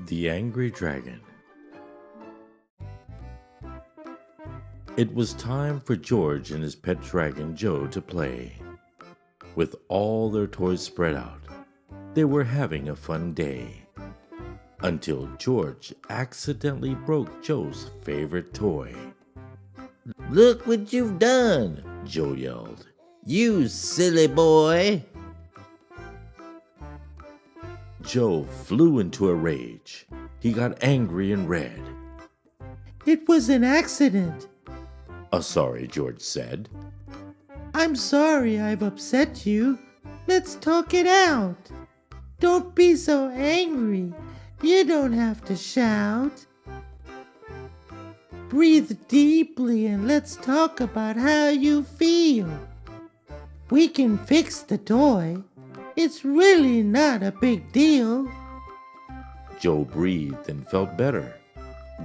The Angry Dragon. It was time for George and his pet dragon Joe to play. With all their toys spread out, they were having a fun day. Until George accidentally broke Joe's favorite toy. "Look what you've done," Joe yelled. "You silly boy." Joe flew into a rage. He got angry and red. "It was an accident," Sorry, George said. "I'm sorry I've upset you. Let's talk it out. Don't be so angry. You don't have to shout. Breathe deeply and let's talk about how you feel. We can fix the toy. It's really not a big deal." Joe breathed and felt better.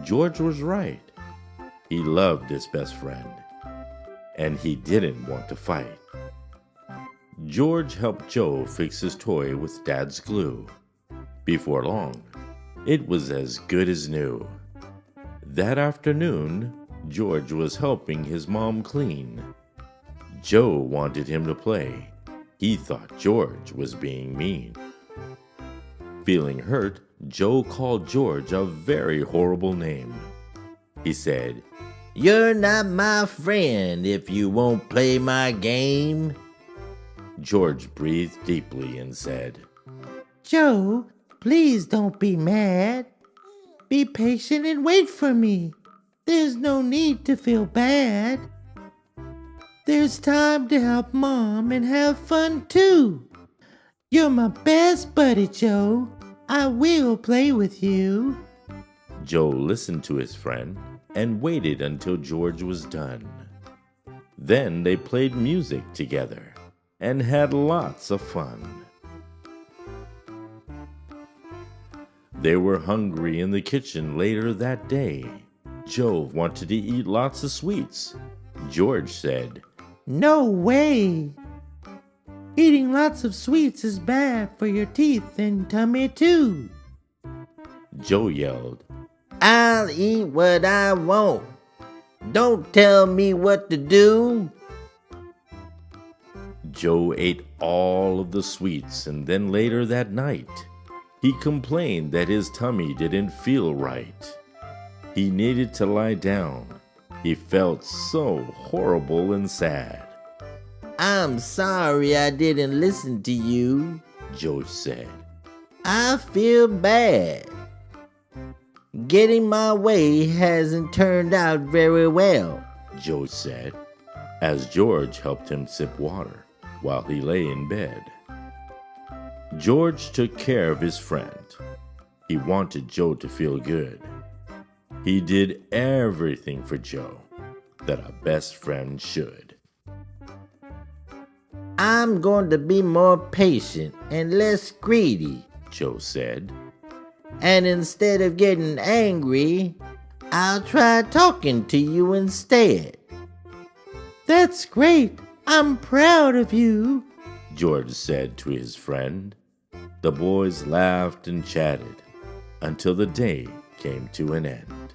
George was right. He loved his best friend, and he didn't want to fight. George helped Joe fix his toy with Dad's glue. Before long, it was as good as new. That afternoon, George was helping his mom clean. Joe wanted him to play. He thought George was being mean. Feeling hurt, Joe called George a very horrible name. He said, "You're not my friend if you won't play my game." George breathed deeply and said, "Joe, please don't be mad. Be patient and wait for me. There's no need to feel bad. There's time to help Mom and have fun too. You're my best buddy, Joe. I will play with you." Joe listened to his friend and waited until George was done. Then they played music together and had lots of fun. They were hungry in the kitchen later that day. Joe wanted to eat lots of sweets. George said, "No way. Eating lots of sweets is bad for your teeth and tummy too." Joe yelled, "I'll eat what I want. Don't tell me what to do." Joe ate all of the sweets, and then later that night, he complained that his tummy didn't feel right. He needed to lie down. He felt so horrible and sad. "I'm sorry I didn't listen to you," Joe said. "I feel bad. Getting my way hasn't turned out very well," Joe said, as George helped him sip water while he lay in bed. George took care of his friend. He wanted Joe to feel good. He did everything for Joe that a best friend should. "I'm going to be more patient and less greedy," Joe said. "And instead of getting angry, I'll try talking to you instead." "That's great. I'm proud of you," George said to his friend. The boys laughed and chatted until the day came to an end.